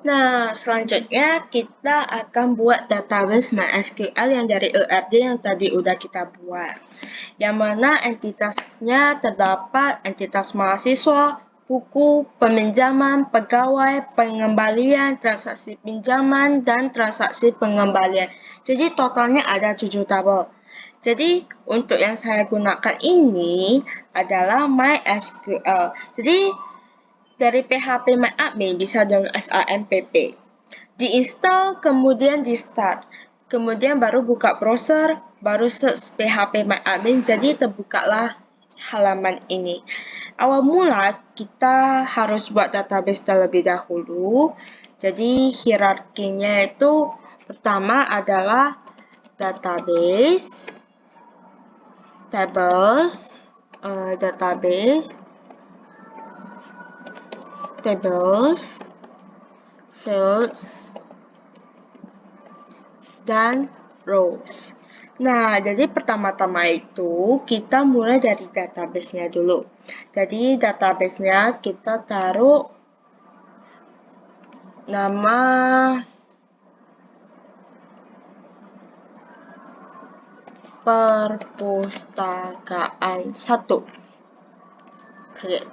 Nah, selanjutnya kita akan buat database MySQL yang dari ERD yang tadi udah kita buat. Yang mana entitasnya terdapat entitas mahasiswa, buku, peminjaman, pegawai, pengembalian, transaksi pinjaman, dan transaksi pengembalian. Jadi totalnya ada 7 tabel. Jadi untuk yang saya gunakan ini adalah MySQL. Jadi dari PHP MyAdmin bisa dengan SAMPP. Diinstal, kemudian di start. Kemudian baru buka browser, baru search PHP MyAdmin, jadi terbukalah halaman ini. Awal mula kita harus buat database terlebih dahulu. Jadi hierarkinya itu pertama adalah database, tables, fields, dan rows. Nah, jadi pertama-tama itu kita mulai dari database-nya dulu. Jadi database-nya kita taruh nama perpustakaan 1. Create.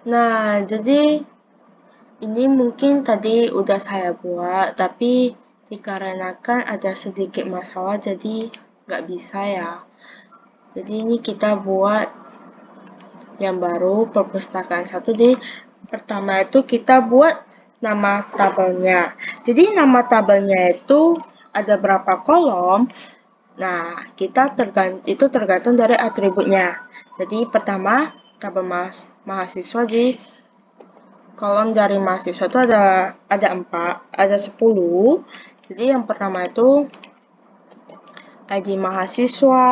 Nah, jadi ini mungkin tadi udah saya buat, tapi dikarenakan ada sedikit masalah, jadi nggak bisa ya. Jadi ini kita buat yang baru, perpustakaan 1. Jadi pertama itu kita buat nama tabelnya. Jadi nama tabelnya itu ada berapa kolom. Nah, itu tergantung dari atributnya. Jadi pertama tabel mahasiswa, di kolom dari mahasiswa itu ada 10. Jadi yang pertama itu ID mahasiswa,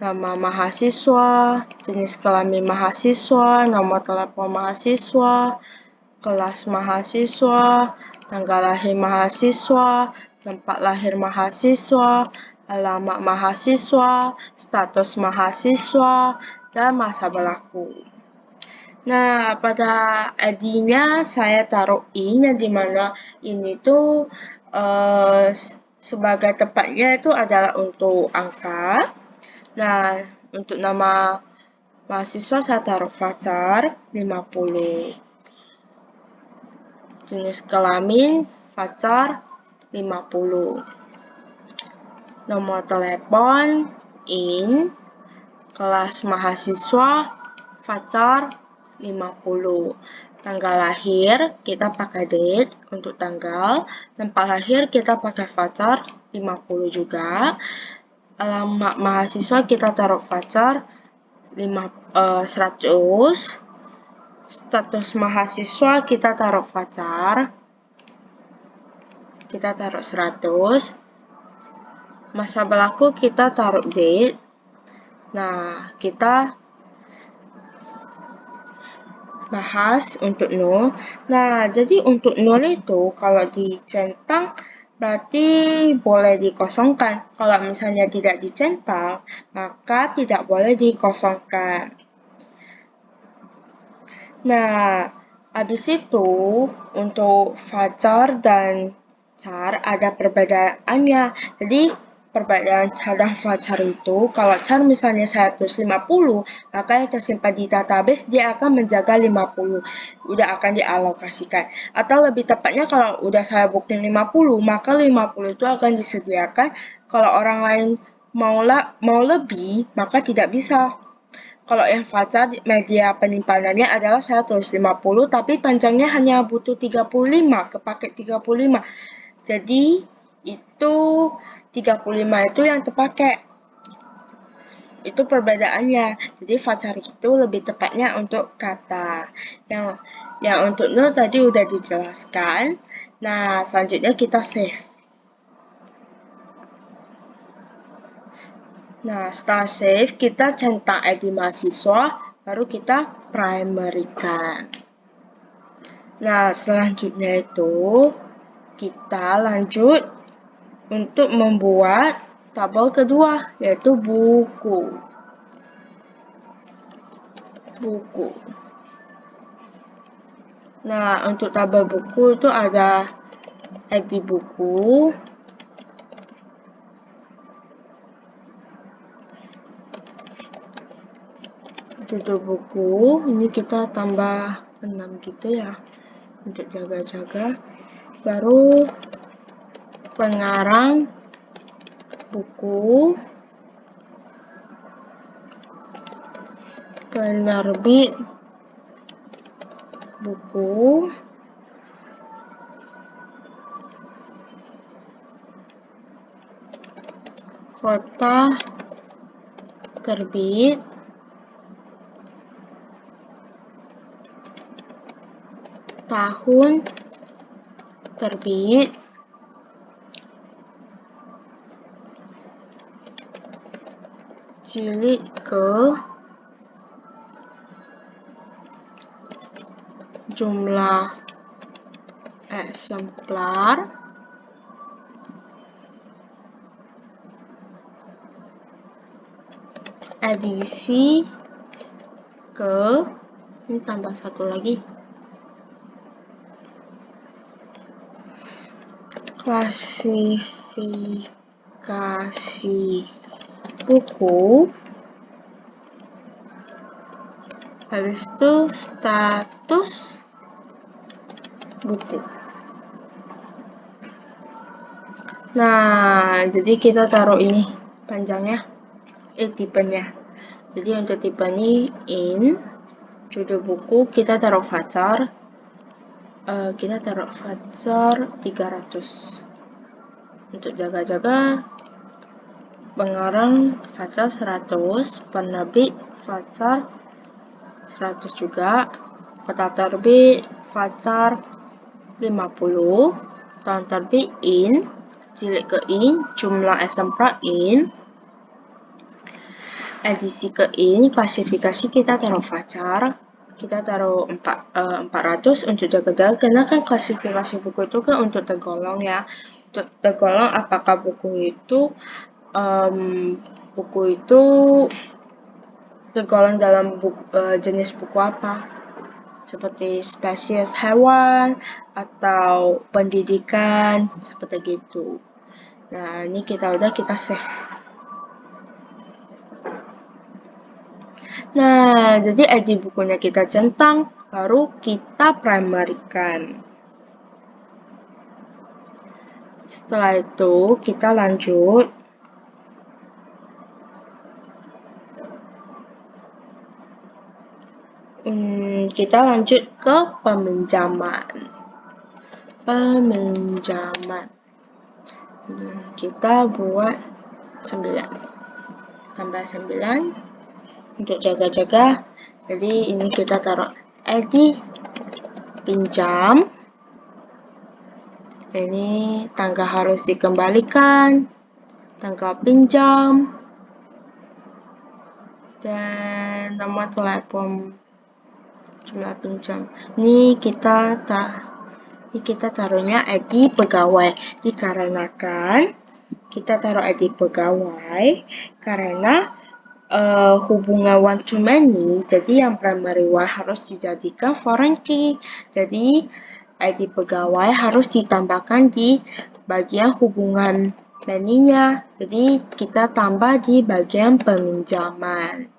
nama mahasiswa, jenis kelamin mahasiswa, nomor telepon mahasiswa, kelas mahasiswa, tanggal lahir mahasiswa, tempat lahir mahasiswa, alamat mahasiswa, status mahasiswa, dan masa berlaku. Nah, pada ID-nya saya taruh in, yang dimana ini tuh sebagai tepatnya itu adalah untuk angka. Nah, untuk nama mahasiswa saya taruh Fajar 50. Jenis kelamin Fajar 50. Nomor telepon in. Kelas mahasiswa Fajar 50. Tanggal lahir kita pakai date untuk tanggal. Tempat lahir kita pakai Fajar 50 juga. Alamat mahasiswa kita taruh Fajar 100. Status mahasiswa kita taruh Fajar. Kita taruh 100. Masa berlaku kita taruh date. Nah, kita bahas untuk nol. Nah, jadi untuk nol itu kalau dicentang berarti boleh dikosongkan. Kalau misalnya tidak dicentang, maka tidak boleh dikosongkan. Nah, habis itu untuk Fajar dan Char ada perbedaannya. Jadi perbedaan Char dan Fajar itu, kalau Char misalnya 150, maka yang tersimpan di database dia akan menjaga 50, udah akan dialokasikan. Atau lebih tepatnya kalau udah saya booking 50, maka 50 itu akan disediakan. Kalau orang lain mau lebih, maka tidak bisa. Kalau yang Fajar, media penyimpanannya adalah 150, tapi panjangnya hanya butuh 35, kepake 35. Jadi itu 35 itu yang terpakai. Itu perbedaannya. Jadi Fajar itu lebih tepatnya untuk kata. Yang untuk nol tadi udah dijelaskan. Nah, selanjutnya kita save. Nah, setelah save, kita centang ID mahasiswa, baru kita primary-kan. Nah, selanjutnya itu kita lanjut untuk membuat tabel kedua, yaitu buku. buku. Nah, untuk tabel buku itu ada ID buku, judul buku, ini kita tambah 6 gitu ya, untuk jaga-jaga. Baru pengarang buku, penerbit buku, kota terbit, tahun terbit, jilid ke, jumlah eksemplar, edisi ke, ini tambah satu lagi, klasifikasi buku, habis itu status buku. Nah, jadi kita taruh ini panjangnya, tipenya. Jadi untuk tipe ini judul buku kita taruh fajar, kita taruh fajar 300. Untuk jaga-jaga, pengarang fajar 100, penerbit fajar 100 juga, kota terbit fajar 50, tahun terbit jilid ke jumlah eksemplar edisi ke klasifikasi kita taruh fajar, kita taruh 400 untuk jaga-jaga, karena kan klasifikasi buku itu kan untuk tergolong ya, untuk tergolong apakah buku itu tergolong dalam jenis buku apa, seperti spesies hewan atau pendidikan, seperti gitu. Nah, ini kita save. Nah, jadi ID bukunya kita centang, baru kita primary-kan. Setelah itu, kita lanjut ke peminjaman. Kita buat 9. Tambah 9. Untuk jaga-jaga, jadi ini kita taruh ID pinjam, ini tanggal harus dikembalikan, tanggal pinjam, dan nomor telepon jumlah pinjam. Ini kita taruhnya ID pegawai, dikarenakan kita taruh ID pegawai karena hubungan one to many, jadi yang primary one harus dijadikan foreign key. Jadi ID pegawai harus ditambahkan di bagian hubungan many-nya. Jadi kita tambah di bagian peminjaman.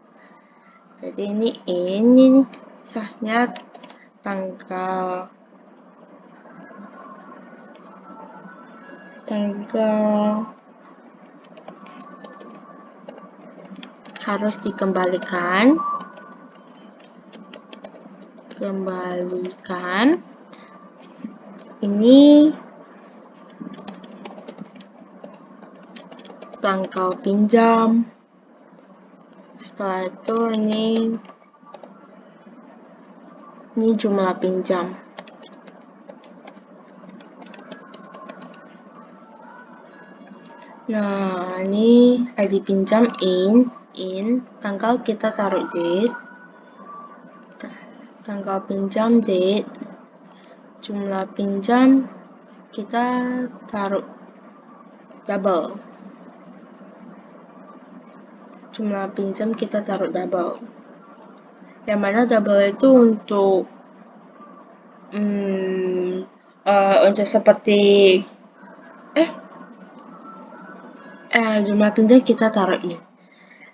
Jadi ini sasnya tanggal harus dikembalikan. Ini tanggal pinjam. Setelah itu ini jumlah pinjam. Nah, ini ID pinjam tanggal kita taruh date, tanggal pinjam date, jumlah pinjam kita taruh double, jumlah pinjam kita taruh double. Yang mana double itu untuk seperti jumlah pinjam kita taruh in.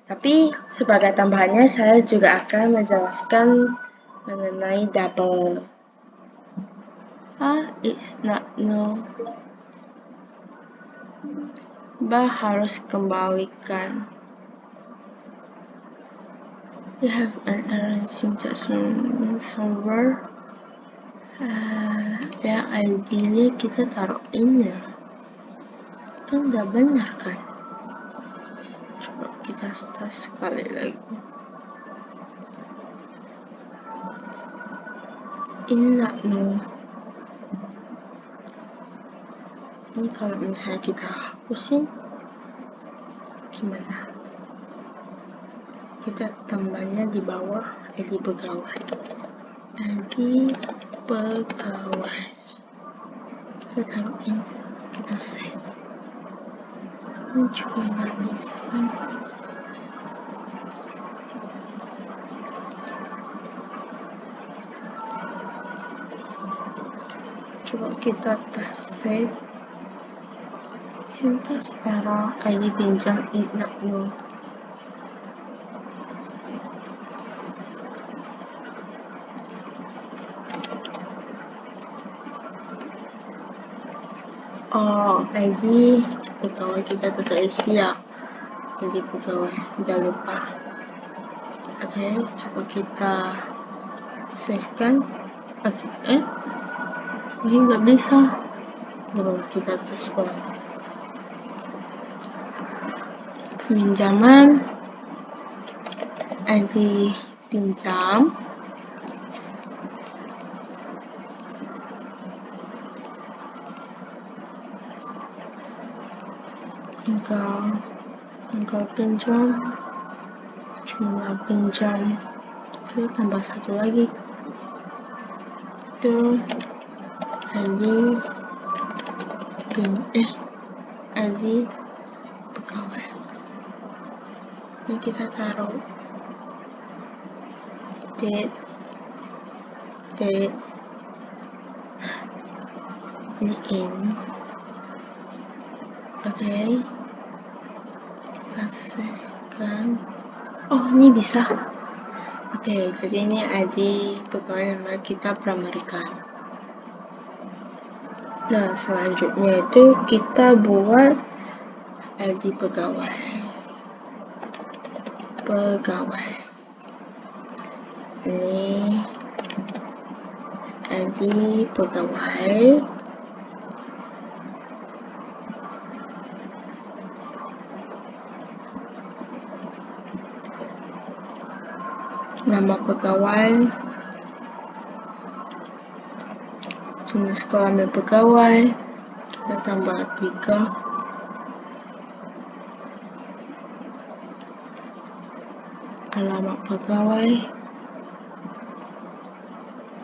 Tapi sebagai tambahannya saya juga akan menjelaskan mengenai double. It's not no. Harus kembalikan. You have an error syntax server. Yang ideally kita taruh in ya. Kan udah benar kan? Coba kita start sekali lagi. Inna no. Ini kalau misalnya kita hapusin gimana? Kita tambahnya di bawah ID pegawai. ID pegawai. Kita taruh ini, kita save. Ini juga nggak bisa. Coba kita tes save. Syntax error ID pinjam inna no. ID pegawai kita tidak isi ya. ID pegawai, jangan lupa. Oke, coba kita save kan. Ini nggak bisa. Coba kita tes ulang. Peminjaman ID pinjam engkau pinjam jumlah pinjam. Oke, tambah satu lagi itu ID pegawai. Ini kita taruh date ini in. Oke, kita save kan. Ini bisa. Oke, jadi ini ID pegawai yang kita pramerikan. Nah, selanjutnya itu kita buat ID pegawai. Ini ID pegawai. Nama pegawai, jenis kelamin pegawai, kita tambah 3. Alamat pegawai,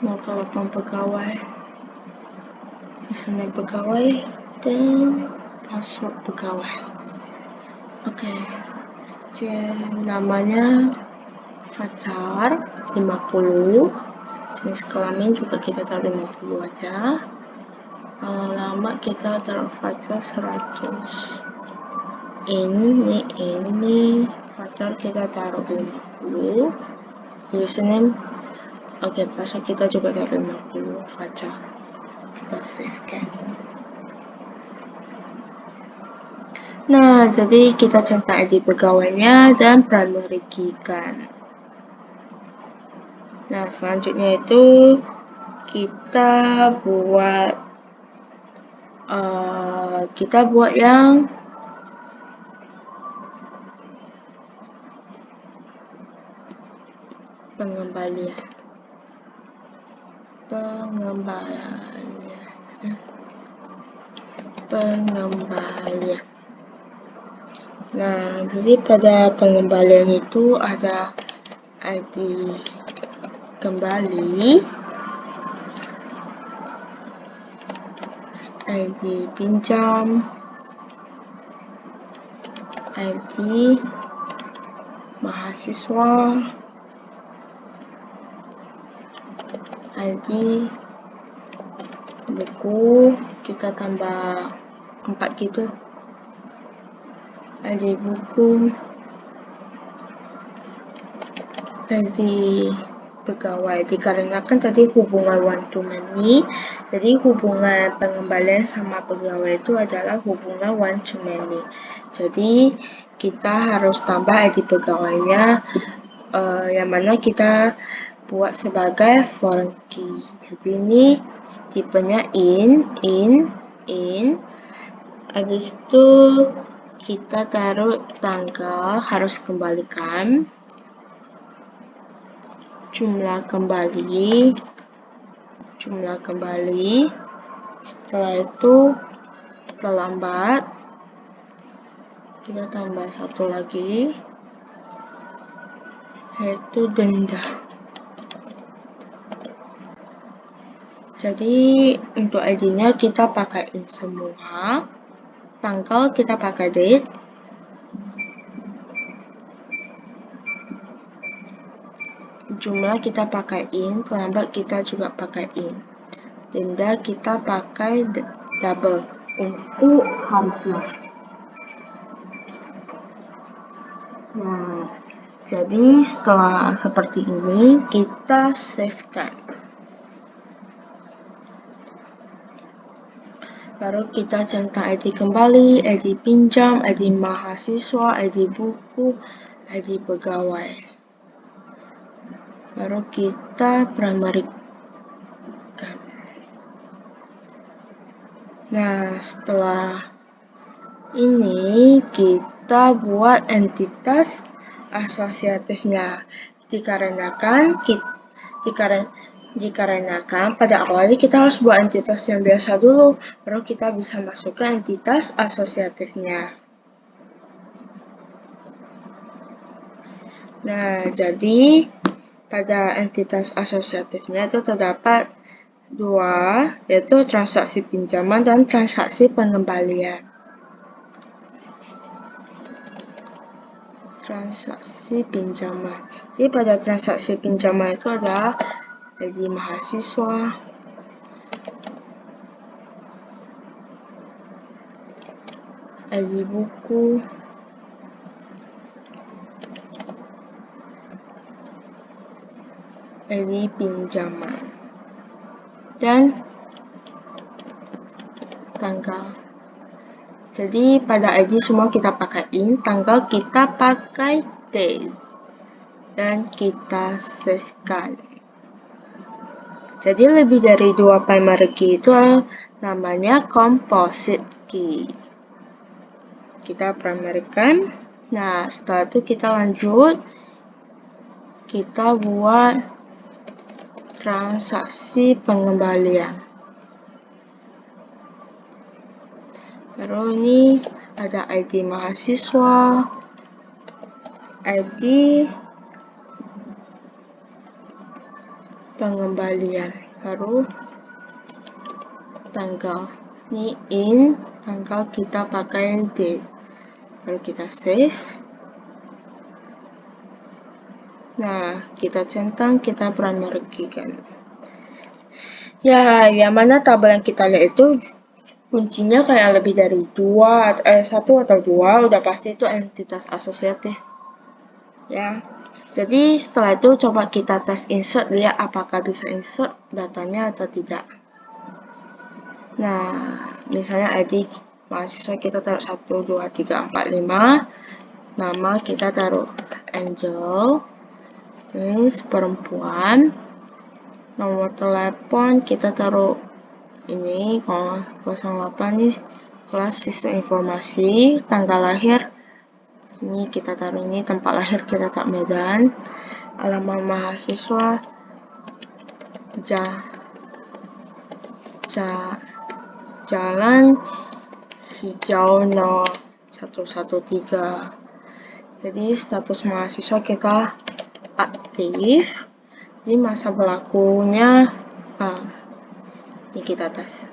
nomor telepon pegawai, username pegawai, dan password pegawai. Oke, namanya Fajar 50, jenis kelamin juga kita taruh 50 aja. Alamat kita taruh Fajar 100. Ini Fajar kita taruh 50. Username, password kita juga taruh 50 Fajar. Kita save kan. Nah, jadi kita centang ID pegawainya dan primary key kan. Nah, selanjutnya itu kita buat yang pengembalian. Nah, jadi pada pengembalian itu ada ID kembali, ID pinjam, ID mahasiswa, ID buku, kita tambah 4 gitu. ID buku, ID pegawai, dikarenakan tadi hubungan one to many, jadi hubungan pengembalian sama pegawai itu adalah hubungan one to many. Jadi kita harus tambah ID pegawainya, yang mana kita buat sebagai foreign key. Jadi ini tipenya in. Habis itu kita taruh tanggal, harus kembalikan. Jumlah kembali. Setelah itu terlambat. Kita tambah satu lagi, yaitu denda. Jadi untuk ID-nya kita pakaiin semua. Tanggal kita pakai date. Jumlah kita pakaiin, terlambat kita juga pakaiin. Denda kita pakai double untuk harga. Nah, jadi setelah seperti ini kita save-kan. Baru kita centang ID kembali, ID pinjam, ID mahasiswa, ID buku, ID pegawai. Baru kita primary. Nah, setelah ini kita buat entitas asosiatifnya. Dikarenakan pada awalnya kita harus buat entitas yang biasa dulu, baru kita bisa masukkan entitas asosiatifnya. Nah, jadi pada entitas asosiatifnya itu terdapat dua, yaitu transaksi pinjaman dan transaksi pengembalian. Transaksi pinjaman. Jadi pada transaksi pinjaman itu ada ID mahasiswa, ID buku, ID pinjaman, dan tanggal. Jadi pada ID semua kita pakaiin, tanggal kita pakai date, dan kita save-kan. Jadi lebih dari 2 primary key itu namanya composite key. Kita primary-kan. Nah, setelah itu kita lanjut, kita buat transaksi pengembalian. Baru ini ada ID mahasiswa, ID pengembalian, baru tanggal. Ini in, tanggal kita pakai date. Baru kita save. Nah, kita centang, kita primary key kan. Ya, yang mana tabel yang kita lihat itu kuncinya kayak lebih dari 1 atau 2, udah pasti itu entitas asosiatif. Ya. Jadi setelah itu coba kita tes insert, lihat apakah bisa insert datanya atau tidak. Nah, misalnya ID mahasiswa kita taruh 1, 2, 3, 4, 5. Nama kita taruh Angel. Ini perempuan. Nomor telepon kita taruh ini 08 nih, kelas sistem informasi. Tanggal lahir ini kita taruh, ini tempat lahir kita taruh Medan. Alamat mahasiswa Jalan Hijau No 113. Jadi status mahasiswa kita aktif. Jadi masa berlakunya ini kita tes.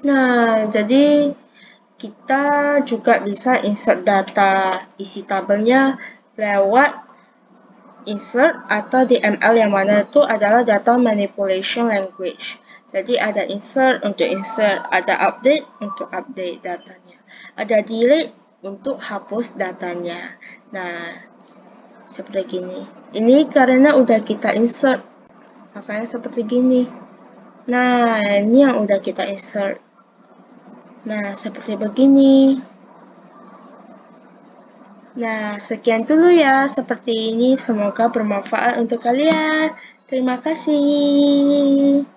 Nah, jadi kita juga bisa insert data isi tabelnya lewat insert atau DML yang mana itu adalah data manipulation language. Jadi ada insert untuk insert, ada update untuk update datanya, ada delete untuk hapus datanya. Nah, seperti gini. Ini karena udah kita insert, makanya seperti gini. Nah, ini yang udah kita insert. Nah, seperti begini. Nah, sekian dulu ya. Seperti ini, semoga bermanfaat untuk kalian. Terima kasih.